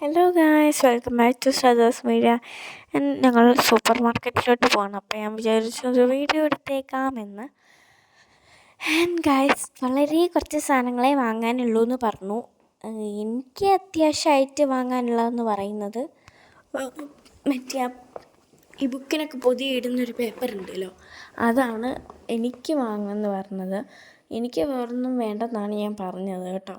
Hello guys, welcome back to Sadas media. ഞങ്ങൾ super മാർക്കറ്റിലോട്ട് പോകണം. അപ്പോൾ ഞാൻ വിചാരിച്ചു ഒരു വീഡിയോ എടുത്തേക്കാമെന്ന്. ആൻഡ് ഗായ്സ്, വളരെ കുറച്ച് സാധനങ്ങളെ വാങ്ങാനുള്ളൂ എന്ന് പറഞ്ഞു. എനിക്ക് അത്യാവശ്യമായിട്ട് വാങ്ങാനുള്ളതെന്ന് പറയുന്നത് മറ്റേ ഈ ബുക്കിനൊക്കെ പൊതിയ ഇടുന്നൊരു പേപ്പർ ഉണ്ടല്ലോ, അതാണ് എനിക്ക് വാങ്ങുമെന്ന് പറഞ്ഞത്. എനിക്ക് വേറൊന്നും വേണ്ടെന്നാണ് ഞാൻ പറഞ്ഞത് കേട്ടോ.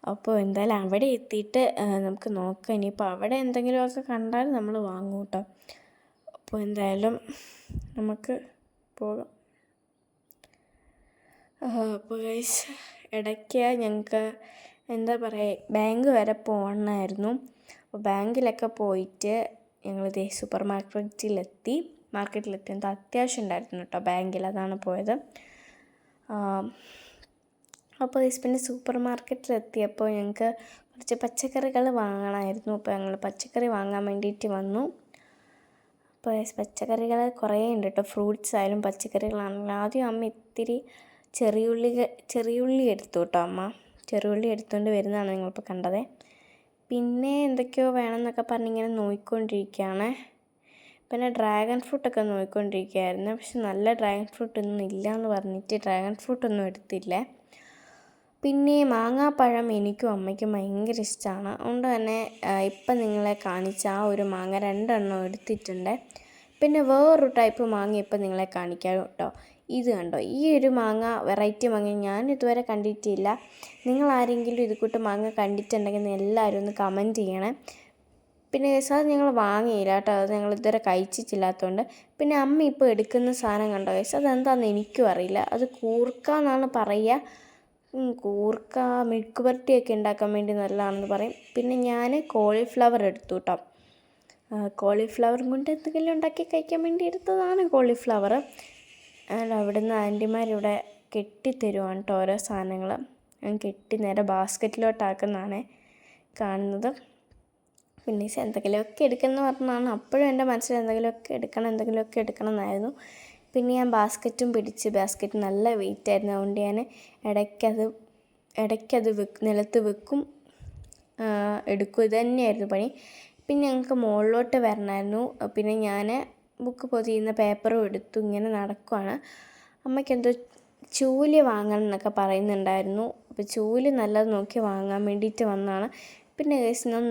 അപ്പോൾ എന്തായാലും അവിടെ എത്തിയിട്ട് നമുക്ക് നോക്കാം. ഇനിയിപ്പോൾ അവിടെ എന്തെങ്കിലുമൊക്കെ കണ്ടാൽ നമ്മൾ വാങ്ങും കേട്ടോ. അപ്പോൾ എന്തായാലും നമുക്ക് പോകാം. അപ്പോൾ ഗൈസ്, ഇടയ്ക്ക് ഞങ്ങൾക്ക് എന്താ പറയുക, ബാങ്ക് വരെ പോകണമായിരുന്നു. അപ്പോൾ ബാങ്കിലൊക്കെ പോയിട്ട് ഞങ്ങളിതേ സൂപ്പർ മാർക്കറ്റിലെത്തി. എന്താ അത്യാവശ്യം ഉണ്ടായിരുന്നു കേട്ടോ ബാങ്കിൽ, അതാണ് പോയത്. അപ്പോൾ പിന്നെ സൂപ്പർ മാർക്കറ്റിലെത്തിയപ്പോൾ ഞങ്ങൾക്ക് കുറച്ച് പച്ചക്കറികൾ വാങ്ങണമായിരുന്നു. അപ്പോൾ ഞങ്ങൾ പച്ചക്കറി വാങ്ങാൻ വേണ്ടിയിട്ട് വന്നു. അപ്പോൾ പച്ചക്കറികൾ കുറേ ഉണ്ട് കേട്ടോ, ഫ്രൂട്ട്സ് ആയാലും പച്ചക്കറികളാണെങ്കിലും. ആദ്യം അമ്മ ഇത്തിരി ചെറിയുള്ളി എടുത്തു കേട്ടോ. അമ്മ ചെറിയുള്ളി എടുത്തുകൊണ്ട് വരുന്നതാണ് നിങ്ങളിപ്പോൾ കണ്ടത്. പിന്നെ എന്തൊക്കെയോ വേണമെന്നൊക്കെ പറഞ്ഞിങ്ങനെ നോക്കിക്കൊണ്ടിരിക്കുകയാണ്. പിന്നെ ഡ്രാഗൺ ഫ്രൂട്ടൊക്കെ നോക്കിക്കൊണ്ടിരിക്കുകയായിരുന്നു. പക്ഷെ നല്ല ഡ്രാഗൺ ഫ്രൂട്ടൊന്നും ഇല്ല എന്ന് പറഞ്ഞിട്ട് ഡ്രാഗൺ ഫ്രൂട്ടൊന്നും എടുത്തില്ല. പിന്നെ മാങ്ങാപ്പഴം എനിക്കും അമ്മയ്ക്കും ഭയങ്കര ഇഷ്ടമാണ്. അതുകൊണ്ട് തന്നെ ഇപ്പം നിങ്ങളെ കാണിച്ച ആ ഒരു മാങ്ങ 2 എണ്ണം എടുത്തിട്ടുണ്ട്. പിന്നെ വേറൊരു ടൈപ്പ് മാങ്ങ ഇപ്പം നിങ്ങളെ കാണിക്കാം കേട്ടോ. ഇത് കണ്ടോ, ഈ ഒരു മാങ്ങ വെറൈറ്റി മാങ്ങ ഞാൻ ഇതുവരെ കണ്ടിട്ടില്ല. നിങ്ങൾ ആരെങ്കിലും ഇത് കൂട്ട് മാങ്ങ കണ്ടിട്ടുണ്ടെങ്കിൽ എല്ലാവരും ഒന്ന് കമൻറ്റ് ചെയ്യണേ. പിന്നെ അത് ഞങ്ങൾ വാങ്ങിയില്ല കേട്ടോ, അത് ഞങ്ങൾ ഇതുവരെ കഴിച്ചിട്ടില്ലാത്തതുകൊണ്ട്. പിന്നെ അമ്മ ഇപ്പോൾ എടുക്കുന്ന സാധനം കണ്ടോ ഗൈസ്, അതെന്താണെന്ന് എനിക്കും അറിയില്ല. അത് കൂർക്ക എന്നാണ് പറയുക. കൂർക്ക മെഴുക്ക് പുരട്ടിയൊക്കെ ഉണ്ടാക്കാൻ വേണ്ടി നല്ലതാണെന്ന് പറയും. പിന്നെ ഞാൻ കോളിഫ്ലവർ എടുത്തു കേട്ടോ. കോളിഫ്ലവറും കൊണ്ട് എന്തെങ്കിലും ഉണ്ടാക്കി കഴിക്കാൻ വേണ്ടി എടുത്തതാണ് കോളിഫ്ലവർ. അവിടുന്ന് ആൻറ്റിമാരിവിടെ കെട്ടിത്തരുവാണ് കേട്ടോ ഓരോ സാധനങ്ങൾ. ഞാൻ കെട്ടി നേരെ ബാസ്ക്കറ്റിലോട്ടാക്കുന്നതാണ് കാണുന്നത്. പിന്നെ എന്തെങ്കിലുമൊക്കെ എടുക്കണമെന്ന് പറഞ്ഞാണ് അപ്പോഴും എൻ്റെ മനസ്സിൽ എന്തെങ്കിലുമൊക്കെ എടുക്കണം എന്നായിരുന്നു. പിന്നെ ഞാൻ ബാസ്ക്കറ്റ് നല്ല വെയിറ്റ് ആയിരുന്നു. അതുകൊണ്ട് ഞാൻ ഇടയ്ക്കത് നിലത്ത് വെക്കും, എടുക്കും. ഇത് തന്നെയായിരുന്നു പണി. പിന്നെ ഞങ്ങൾക്ക് മുകളിലോട്ട് വരണമായിരുന്നു. പിന്നെ ഞാൻ ബുക്ക് പൊതിയുന്ന പേപ്പറും എടുത്തു ഇങ്ങനെ നടക്കുവാണ്. അമ്മയ്ക്ക് എന്തോ ചൂല് വാങ്ങണം എന്നൊക്കെ പറയുന്നുണ്ടായിരുന്നു. അപ്പോൾ ചൂല് നല്ലത് നോക്കി വാങ്ങാൻ വേണ്ടിയിട്ട് വന്നതാണ്. പിന്നെ ഗൈസ്, ഞാൻ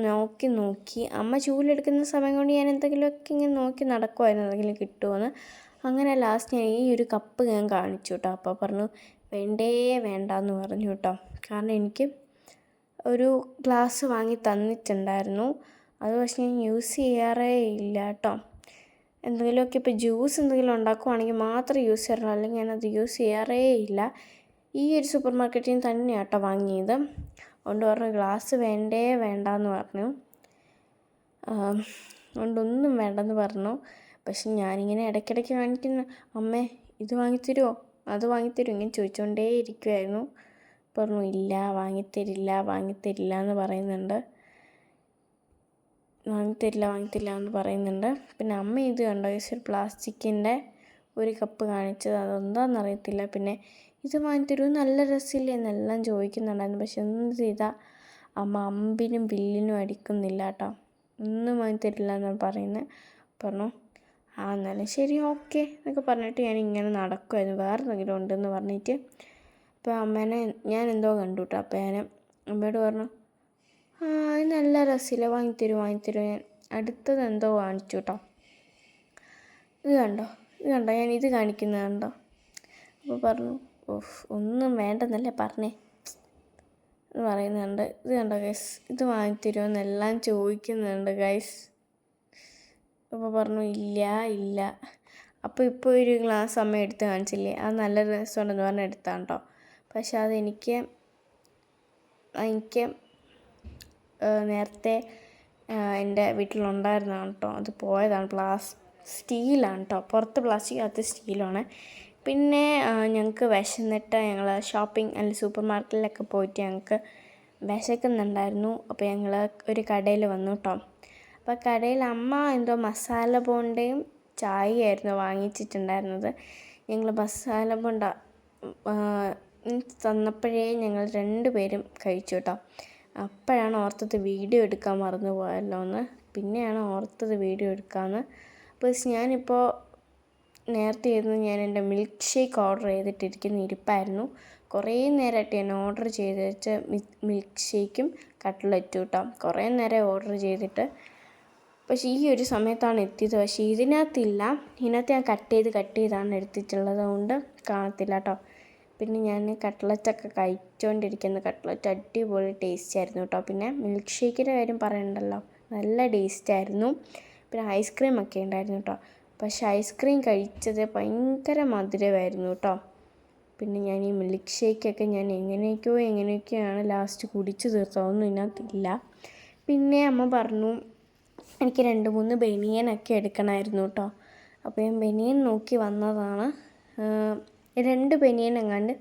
നോക്കി അമ്മ ചൂലെടുക്കുന്ന സമയം കൊണ്ട് ഞാൻ എന്തെങ്കിലുമൊക്കെ ഇങ്ങനെ നോക്കി നടക്കുമായിരുന്നു, എന്തെങ്കിലും കിട്ടുമെന്ന്. അങ്ങനെ ലാസ്റ്റ് ഞാൻ ഈ ഒരു കപ്പ് ഞാൻ കാണിച്ചു കേട്ടോ. അപ്പോൾ പറഞ്ഞു വേണ്ടെന്ന് പറഞ്ഞു കേട്ടോ. കാരണം എനിക്ക് ഒരു ഗ്ലാസ് വാങ്ങി തന്നിട്ടുണ്ടായിരുന്നു. അത് പക്ഷേ ഞാൻ യൂസ് ചെയ്യാറേ ഇല്ല കേട്ടോ. എന്തെങ്കിലുമൊക്കെ ഇപ്പോൾ ജ്യൂസ് എന്തെങ്കിലും ഉണ്ടാക്കുവാണെങ്കിൽ മാത്രം യൂസ് ചെയ്യാറുള്ളൂ, അല്ലെങ്കിൽ ഞാനത് യൂസ് ചെയ്യാറേ ഇല്ല. ഈ ഒരു സൂപ്പർ മാർക്കറ്റിൽ നിന്ന് തന്നെയാണ് കേട്ടോ വാങ്ങിയത്. അതുകൊണ്ട് പറഞ്ഞു ഗ്ലാസ് വേണ്ടെന്ന് പറഞ്ഞു. അതുകൊണ്ടൊന്നും വേണ്ടെന്ന് പറഞ്ഞു. പക്ഷെ ഞാനിങ്ങനെ ഇടയ്ക്കിടയ്ക്ക് കാണിക്കുന്ന അമ്മേ ഇത് വാങ്ങിത്തരുമോ അത് വാങ്ങിത്തരുമോ ഇങ്ങനെ ചോദിച്ചുകൊണ്ടേ ഇരിക്കുമായിരുന്നു. പറഞ്ഞു ഇല്ല, വാങ്ങിത്തരില്ല എന്ന് പറയുന്നുണ്ട്. വാങ്ങിത്തരില്ല എന്ന് പറയുന്നുണ്ട്. പിന്നെ അമ്മ ഇത് കണ്ടോ, ഒരു പ്ലാസ്റ്റിക്കിൻ്റെ ഒരു കപ്പ് കാണിച്ചത്, അതെന്താണെന്നറിയത്തില്ല. പിന്നെ ഇത് വാങ്ങിത്തരുമോ, നല്ല രസമില്ലേ എന്നെല്ലാം ചോദിക്കുന്നുണ്ടായിരുന്നു. പക്ഷെ എന്ത് ചെയ്താൽ അമ്മ അമ്പിനും വില്ലിനും അടിക്കുന്നില്ല കേട്ടോ. ഒന്നും വാങ്ങിത്തരില്ല എന്നാണ് പറയുന്നത്. പറഞ്ഞു എന്നാലും ശരി, ഓക്കെ എന്നൊക്കെ പറഞ്ഞിട്ട് ഞാൻ ഇങ്ങനെ നടക്കുമായിരുന്നു. വേറെ എന്തെങ്കിലും ഉണ്ടെന്ന് പറഞ്ഞിട്ട്. അപ്പോൾ അമ്മേനെ ഞാൻ എന്തോ കണ്ടു കേട്ടോ. അപ്പോൾ ഞാൻ അമ്മയോട് പറഞ്ഞു ഇത് നല്ല രസമില്ല, വാങ്ങിത്തരും. ഞാൻ അടുത്തത് എന്തോ കാണിച്ചു കേട്ടോ. ഇത് കണ്ടോ ഞാൻ ഇത് കാണിക്കുന്നത് കണ്ടോ. അപ്പോൾ പറഞ്ഞു ഒന്നും വേണ്ടെന്നല്ലേ പറഞ്ഞേ എന്ന് പറയുന്നുണ്ട്. ഇത് കണ്ടോ ഗൈസ്, ഇത് വാങ്ങിത്തരുമോ എന്നെല്ലാം ചോദിക്കുന്നുണ്ട് ഗൈസ്. അപ്പോൾ പറഞ്ഞു ഇല്ല. അപ്പോൾ ഇപ്പോൾ ഒരു ഗ്ലാസ് അമ്മ എടുത്ത് കാണിച്ചില്ലേ, അത് നല്ല രസമുണ്ടെന്ന് പറഞ്ഞ് എടുത്താണ് കേട്ടോ. പക്ഷെ അതെനിക്ക് നേരത്തെ എൻ്റെ വീട്ടിലുണ്ടായിരുന്നതാണ് കേട്ടോ. അത് പോയതാണ്. സ്റ്റീലാണ് കേട്ടോ, പുറത്ത് പ്ലാസ്റ്റിക്, അകത്ത് സ്റ്റീലാണ്. പിന്നെ ഞങ്ങൾക്ക് വിശന്നിട്ട് ഞങ്ങൾ ഷോപ്പിംഗ് അല്ലെങ്കിൽ സൂപ്പർ മാർക്കറ്റിലൊക്കെ പോയിട്ട് ഞങ്ങൾക്ക് വിശക്കുന്നുണ്ടായിരുന്നു. അപ്പോൾ ഞങ്ങൾ ഒരു കടയിൽ വന്നു കേട്ടോ. അപ്പോൾ കടയിൽ അമ്മ എന്തോ മസാല ബോണ്ടയും ചായയായിരുന്നു വാങ്ങിച്ചിട്ടുണ്ടായിരുന്നത്. ഞങ്ങൾ മസാല ബോണ്ട തന്നപ്പോഴേ ഞങ്ങൾ 2 പേരും കഴിച്ചു കേട്ടോ. അപ്പോഴാണ് ഓർത്തത് വീഡിയോ എടുക്കാൻ മറന്നു പോയല്ലോ എന്ന്. പിന്നെയാണ് ഓർത്തത് വീഡിയോ എടുക്കാമെന്ന്. അപ്പോൾ ഞാനിപ്പോൾ നേരത്തെ ഇരുന്ന് ഞാൻ എൻ്റെ മിൽക്ക് ഷേക്ക് ഓർഡർ ചെയ്തിട്ടിരിക്കുന്ന ഇരിപ്പായിരുന്നു. കുറേ നേരമായിട്ട് ഞാൻ ഓർഡർ ചെയ്ത് വെച്ച മിൽക്ക് ഷേക്കും കട്ട്ലറ്റും കേട്ടോ. കുറേ നേരം ഓർഡർ ചെയ്തിട്ട്, പക്ഷേ ഈ ഒരു സമയത്താണ് എത്തിയത്. പക്ഷേ ഇതിനകത്ത് ഞാൻ കട്ട് ചെയ്താണ് എടുത്തിട്ടുള്ളത്, കൊണ്ട് കാണത്തില്ല കേട്ടോ. പിന്നെ ഞാൻ കട്ട്ലറ്റൊക്കെ കഴിച്ചുകൊണ്ടിരിക്കുന്ന കട്ട്ലറ്റ് അടിപൊളി ടേസ്റ്റ് ആയിരുന്നു കേട്ടോ. പിന്നെ മിൽക്ക് ഷേക്കിൻ്റെ കാര്യം പറയണ്ടല്ലോ, നല്ല ടേസ്റ്റായിരുന്നു. പിന്നെ ഐസ്ക്രീമൊക്കെ ഉണ്ടായിരുന്നു കേട്ടോ. പക്ഷേ ഐസ്ക്രീം കഴിച്ചത് ഭയങ്കര മധുരമായിരുന്നു കേട്ടോ. പിന്നെ ഞാൻ ഈ മിൽക്ക് ഷേക്കൊക്കെ ഞാൻ എങ്ങനെയൊക്കെയാണ് ലാസ്റ്റ് കുടിച്ച് തീർത്തതൊന്നും ഇതിനകത്തില്ല. പിന്നെ അമ്മ പറഞ്ഞു എനിക്ക് 2-3 ബനിയനൊക്കെ എടുക്കണമായിരുന്നു കേട്ടോ. അപ്പോൾ ഞാൻ ബനിയൻ നോക്കി വന്നതാണ്. 2 ബനിയൻ എങ്ങാണ്ട്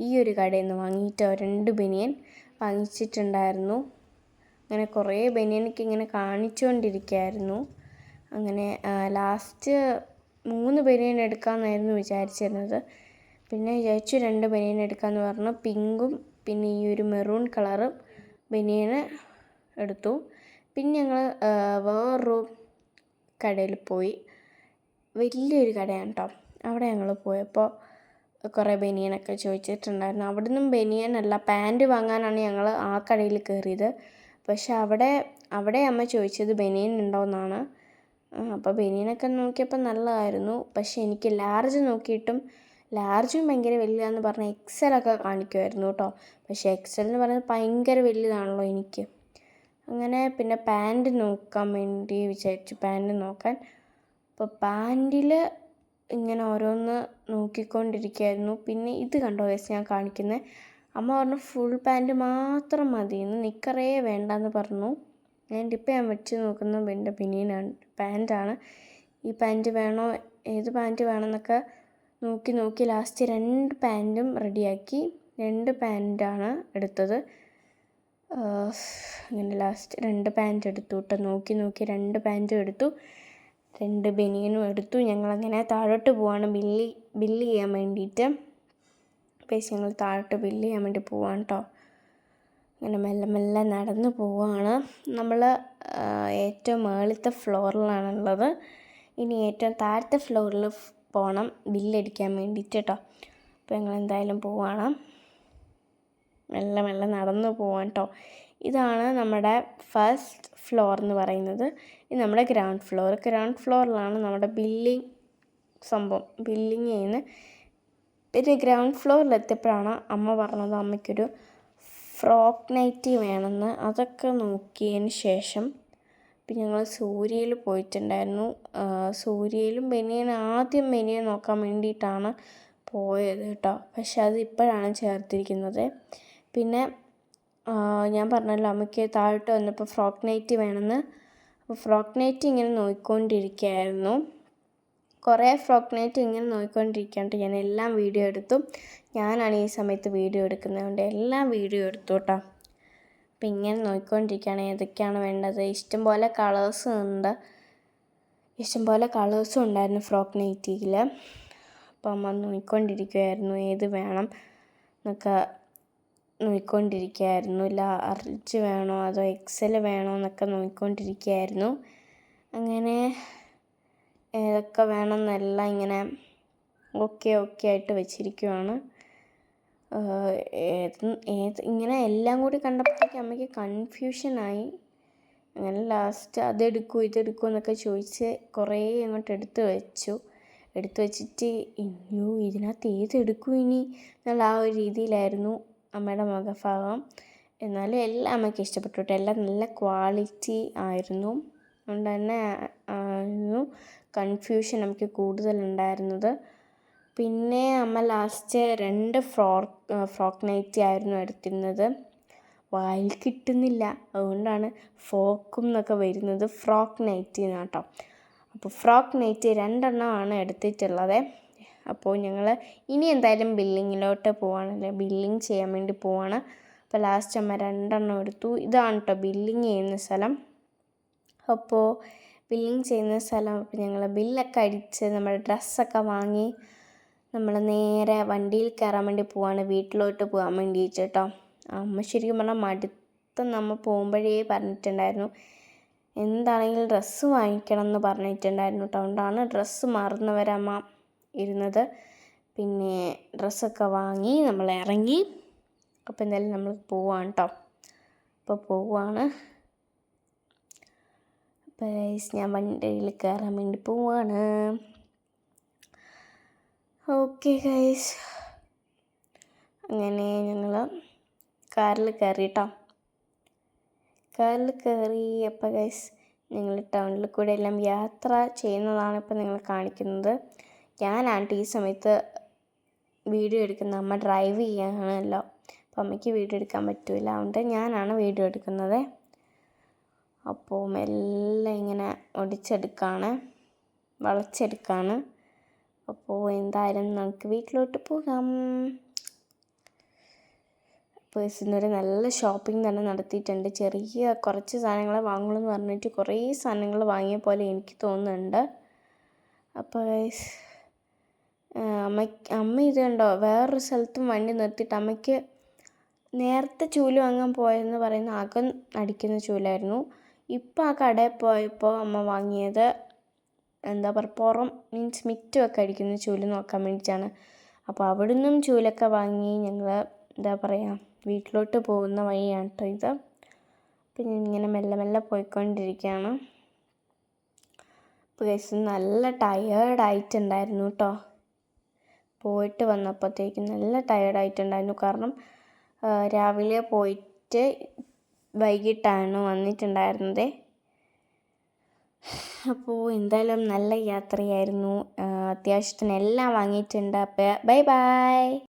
ഈ ഒരു കടയിൽ നിന്ന് വാങ്ങിയിട്ടോ. 2 ബനിയൻ വാങ്ങിച്ചിട്ടുണ്ടായിരുന്നു. അങ്ങനെ കുറേ ബനിയനൊക്കെ ഇങ്ങനെ കാണിച്ചുകൊണ്ടിരിക്കുകയായിരുന്നു. അങ്ങനെ ലാസ്റ്റ് 3 ബനിയൻ എടുക്കാമെന്നായിരുന്നു വിചാരിച്ചിരുന്നത്. പിന്നെ വിചാരിച്ചു 2 ബനിയൻ എടുക്കാമെന്ന് പറഞ്ഞു. പിങ്കും പിന്നെ ഈ ഒരു മെറൂൺ കളറും ബനിയന് എടുത്തു. പിന്നെ ഞങ്ങൾ വേറൊരു കടയിൽ പോയി. വലിയൊരു കടയാണ് കേട്ടോ. അവിടെ ഞങ്ങൾ പോയപ്പോൾ കുറേ ബനിയനൊക്കെ ചോദിച്ചിട്ടുണ്ടായിരുന്നു. അവിടെ നിന്നും ബനിയനല്ല, പാൻറ്റ് വാങ്ങാനാണ് ഞങ്ങൾ ആ കടയിൽ കയറിയത്. പക്ഷെ അവിടെ അമ്മ ചോദിച്ചത് ബനിയൻ ഉണ്ടോയെന്നാണ്. അപ്പോൾ ബനിയനൊക്കെ നോക്കിയപ്പോൾ നല്ലതായിരുന്നു. പക്ഷേ എനിക്ക് ലാർജ് നോക്കിയിട്ടും ലാർജും ഭയങ്കര വലുതാണെന്ന് പറഞ്ഞാൽ എക്സലൊക്കെ കാണിക്കുമായിരുന്നു കേട്ടോ. പക്ഷേ എക്സൽ എന്ന് പറയുന്നത് ഭയങ്കര വലുതാണല്ലോ എനിക്ക്. അങ്ങനെ പിന്നെ പാൻറ്റ് നോക്കാൻ വേണ്ടി വിചാരിച്ചു, പാൻറ്റ് നോക്കാൻ. അപ്പോൾ പാൻറ്റിൽ ഇങ്ങനെ ഓരോന്ന് നോക്കിക്കൊണ്ടിരിക്കുകയായിരുന്നു. പിന്നെ ഇത് കണ്ടോ ഗൈസ് ഞാൻ കാണിക്കുന്നത്. അമ്മ പറഞ്ഞു ഫുൾ പാൻറ്റ് മാത്രം മതിയെന്ന്, നിക്കറേ വേണ്ടെന്ന് പറഞ്ഞു. ഇപ്പം ഞാൻ വെച്ച് നോക്കുന്ന എൻ്റെ ബനിയനാണ്, പാൻറ്റാണ്. ഈ പാൻറ്റ് വേണോ, ഏത് പാൻറ്റ് വേണമെന്നൊക്കെ നോക്കി ലാസ്റ്റ് 2 പാൻറ്റും റെഡിയാക്കി. 2 പാൻറ്റാണ് എടുത്തത്. അങ്ങനെ ലാസ്റ്റ് 2 പാൻറ്റ് എടുത്തു കേട്ടോ. നോക്കി 2 പാൻറ്റും എടുത്തു, 2 ബനിയനും എടുത്തു. ഞങ്ങളങ്ങനെ താഴോട്ട് പോവാണ് ബില്ല് ചെയ്യാൻ വേണ്ടിയിട്ട്. പൈസ ഞങ്ങൾ താഴോട്ട് ബില്ല് ചെയ്യാൻ വേണ്ടി പോവാണ് കേട്ടോ. അങ്ങനെ മെല്ലെ നടന്ന് പോവുകയാണ്. നമ്മൾ ഏറ്റവും മുകളിലത്തെ ഫ്ലോറിലാണുള്ളത്. ഇനി ഏറ്റവും താഴത്തെ ഫ്ലോറിൽ പോകണം ബില്ലടിക്കാൻ വേണ്ടിയിട്ട് കേട്ടോ. അപ്പോൾ ഞങ്ങൾ എന്തായാലും പോവുകയാണ്. മെല്ലെ നടന്ന് പോവാൻ കേട്ടോ. ഇതാണ് നമ്മുടെ ഫസ്റ്റ് ഫ്ലോർ എന്ന് പറയുന്നത്. ഇത് നമ്മുടെ ഗ്രൗണ്ട് ഫ്ലോറിലാണ് നമ്മുടെ ബില്ലിങ് സംഭവം, ബില്ലിങ് ചെയ്യുന്നത്. പിന്നെ ഗ്രൗണ്ട് ഫ്ലോറിലെത്തിയപ്പോഴാണ് അമ്മ പറഞ്ഞത് അമ്മയ്ക്കൊരു ഫ്രോക്ക് നൈറ്റി വേണമെന്ന്. അതൊക്കെ നോക്കിയതിന് ശേഷം പിന്നെ ഞങ്ങൾ സൂര്യയിൽ പോയിട്ടുണ്ടായിരുന്നു. സൂര്യയിലും ആദ്യം ബനിയൻ നോക്കാൻ വേണ്ടിയിട്ടാണ് പോയത് കേട്ടോ. പക്ഷെ അത് ഇപ്പോഴാണ് ചേർത്തിരിക്കുന്നത്. പിന്നെ ഞാൻ പറഞ്ഞല്ലോ അമ്മയ്ക്ക് താഴോട്ട് വന്നപ്പോൾ ഫ്രോക്ക് നൈറ്റി വേണമെന്ന്. അപ്പോൾ ഫ്രോക്ക് നൈറ്റി ഇങ്ങനെ നോക്കിക്കൊണ്ടിരിക്കുകയായിരുന്നു. കുറേ ഫ്രോക്ക് നൈറ്റി ഇങ്ങനെ നോക്കിക്കൊണ്ടിരിക്കാണ്ട് ഞാൻ എല്ലാം വീഡിയോ എടുത്തു. ഞാനാണ് ഈ സമയത്ത് വീഡിയോ എടുക്കുന്നതുകൊണ്ട് എല്ലാം വീഡിയോ എടുത്തു കേട്ടോ. അപ്പം ഇങ്ങനെ നോക്കിക്കൊണ്ടിരിക്കുകയാണ് ഏതൊക്കെയാണ് വേണ്ടത്. ഇഷ്ടംപോലെ കളേഴ്സും ഉണ്ടായിരുന്നു ഫ്രോക്ക് നൈറ്റിയിൽ. അപ്പം അമ്മ നോക്കിക്കൊണ്ടിരിക്കുകയായിരുന്നു ഏത് വേണം എന്നൊക്കെ നോക്കിക്കൊണ്ടിരിക്കുകയായിരുന്നു. ലാർജ് വേണോ അതോ എക്സൽ വേണോ എന്നൊക്കെ നോക്കിക്കൊണ്ടിരിക്കുകയായിരുന്നു. അങ്ങനെ ഏതൊക്കെ വേണമെന്നെല്ലാം ഇങ്ങനെ ഓക്കെ ആയിട്ട് വെച്ചിരിക്കുവാണ്. ഇങ്ങനെ എല്ലാം കൂടി കണ്ടപ്പോഴത്തേക്ക് അമ്മയ്ക്ക് കൺഫ്യൂഷനായി. അങ്ങനെ ലാസ്റ്റ് അതെടുക്കൂ ഇതെടുക്കൂ എന്നൊക്കെ ചോദിച്ച് കുറേ അങ്ങോട്ട് എടുത്തു വെച്ചിട്ട് ഇതിനകത്ത് ഏതെടുക്കൂ ഇനി എന്നുള്ള ആ ഒരു രീതിയിലായിരുന്നു അമ്മയുടെ മുഖഭാവം. എന്നാലും എല്ലാം അമ്മയ്ക്ക് ഇഷ്ടപ്പെട്ടു കേട്ടോ. എല്ലാം നല്ല ക്വാളിറ്റി ആയിരുന്നു. അതുകൊണ്ട് തന്നെ ആയിരുന്നു കൺഫ്യൂഷൻ നമുക്ക് കൂടുതലുണ്ടായിരുന്നത്. പിന്നെ അമ്മ ലാസ്റ്റ് 2 ഫ്രോക്ക് നൈറ്റി ആയിരുന്നു എടുത്തിരുന്നത്. വായിൽ കിട്ടുന്നില്ല, അതുകൊണ്ടാണ് ഫോക്കും എന്നൊക്കെ വരുന്നത്. ഫ്രോക്ക് നൈറ്റി കേട്ടോ. അപ്പോൾ ഫ്രോക്ക് നൈറ്റി 2 എണ്ണമാണ് എടുത്തിട്ടുള്ളത്. അപ്പോൾ ഞങ്ങൾ ഇനി എന്തായാലും ബില്ലിങ്ങിലോട്ട് പോവാണല്ലേ, ബില്ലിങ് ചെയ്യാൻ വേണ്ടി പോവാണ്. അപ്പോൾ ലാസ്റ്റ് അമ്മ 2 എണ്ണം എടുത്തു. ഇതാണ് കേട്ടോ ബില്ലിങ് ചെയ്യുന്ന സ്ഥലം. അപ്പോൾ ബില്ലിങ് ചെയ്യുന്ന സ്ഥലം. അപ്പോൾ ഞങ്ങൾ ബില്ലൊക്കെ അടിച്ച് നമ്മുടെ ഡ്രസ്സൊക്കെ വാങ്ങി നമ്മൾ നേരെ വണ്ടിയിൽ കയറാൻ വേണ്ടി പോവാണ്, വീട്ടിലോട്ട് പോകാൻ വേണ്ടിയിട്ട് കേട്ടോ. അമ്മ ശരിക്കും പറഞ്ഞാൽ മൊത്തം നമ്മൾ പോകുമ്പോഴേ പറഞ്ഞിട്ടുണ്ടായിരുന്നു എന്താണെങ്കിലും ഡ്രസ്സ് വാങ്ങിക്കണം എന്ന് പറഞ്ഞിട്ടുണ്ടായിരുന്നു കേട്ടോ. അതുകൊണ്ടാണ് ഡ്രസ്സ് മാറുന്നവരെ അമ്മ ഇരുന്നത്. പിന്നെ ഡ്രസ്സൊക്കെ വാങ്ങി നമ്മൾ ഇറങ്ങി. അപ്പോൾ എന്തായാലും നമ്മൾ പോവാണ് കേട്ടോ. അപ്പോൾ പോവാണ്. അപ്പോൾ ഞാൻ വണ്ടിയിൽ കയറാൻ വേണ്ടി പോവാണ്. ഓക്കെ ഗൈസ്, അങ്ങനെ ഞങ്ങൾ കാറിൽ കയറി കേട്ടോ. കാറിൽ കയറി. അപ്പോൾ ഗൈസ് ഞങ്ങൾ ടൗണിൽ കൂടെ എല്ലാം യാത്ര ചെയ്യുന്നതാണ് ഇപ്പോൾ നിങ്ങൾ കാണിക്കുന്നത്. ഞാനാണ് ഈ സമയത്ത് വീഡിയോ എടുക്കുന്നത്. അമ്മ ഡ്രൈവ് ചെയ്യാണല്ലോ, അപ്പോൾ അമ്മയ്ക്ക് വീഡിയോ എടുക്കാൻ പറ്റില്ല. അതുകൊണ്ട് ഞാനാണ് വീഡിയോ എടുക്കുന്നത്. അപ്പോൾ മെല്ലെ ഇങ്ങനെ ഒടിച്ചെടുക്കുകയാണ്, വളച്ചെടുക്കുകയാണ്. അപ്പോൾ എന്തായാലും നമുക്ക് വീട്ടിലോട്ട് പോകാം. അപ്പോൾ ഇന്നൊരു നല്ല ഷോപ്പിംഗ് തന്നെ നടത്തിയിട്ടുണ്ട്. ചെറിയ കുറച്ച് സാധനങ്ങൾ വാങ്ങുള്ളൂ എന്ന് പറഞ്ഞിട്ട് കുറേ സാധനങ്ങൾ വാങ്ങിയ പോലെ എനിക്ക് തോന്നുന്നുണ്ട്. അപ്പോൾ അമ്മ ഇത് കണ്ടോ, വേറൊരു സ്ഥലത്തും വണ്ടി നിർത്തിയിട്ട് അമ്മയ്ക്ക് നേരത്തെ ചൂല് വാങ്ങാൻ പോയെന്ന് പറയുന്ന അകം അടിക്കുന്ന ചൂലായിരുന്നു. ഇപ്പോൾ ആ കടയിൽ പോയപ്പോൾ അമ്മ വാങ്ങിയത് എന്താ പറയുക, പുറം മീൻസ് മിറ്റുമൊക്കെ അടിക്കുന്ന ചൂല് നോക്കാൻ വേണ്ടിയിട്ടാണ്. അപ്പോൾ അവിടെ നിന്നും ചൂലൊക്കെ വാങ്ങി ഞങ്ങൾ എന്താ പറയുക വീട്ടിലോട്ട് പോകുന്ന വഴിയാണ് കേട്ടോ ഇത്. പിന്നെ ഇങ്ങനെ മെല്ലെ മെല്ലെ പോയിക്കൊണ്ടിരിക്കുകയാണ്. അപ്പോൾ ഗൈസ് നല്ല ടയേർഡായിട്ടുണ്ടായിരുന്നു കേട്ടോ. പോയിട്ട് വന്നപ്പോഴത്തേക്കും നല്ല ടയേർഡായിട്ടുണ്ടായിരുന്നു. കാരണം രാവിലെ പോയിട്ട് വൈകിട്ടാണ് വന്നിട്ടുണ്ടായിരുന്നത്. അപ്പോൾ എന്തായാലും നല്ല യാത്രയായിരുന്നു. അത്യാവശ്യത്തിന് എല്ലാം വാങ്ങിയിട്ടുണ്ട്. അപ്പോൾ ബൈ ബൈ.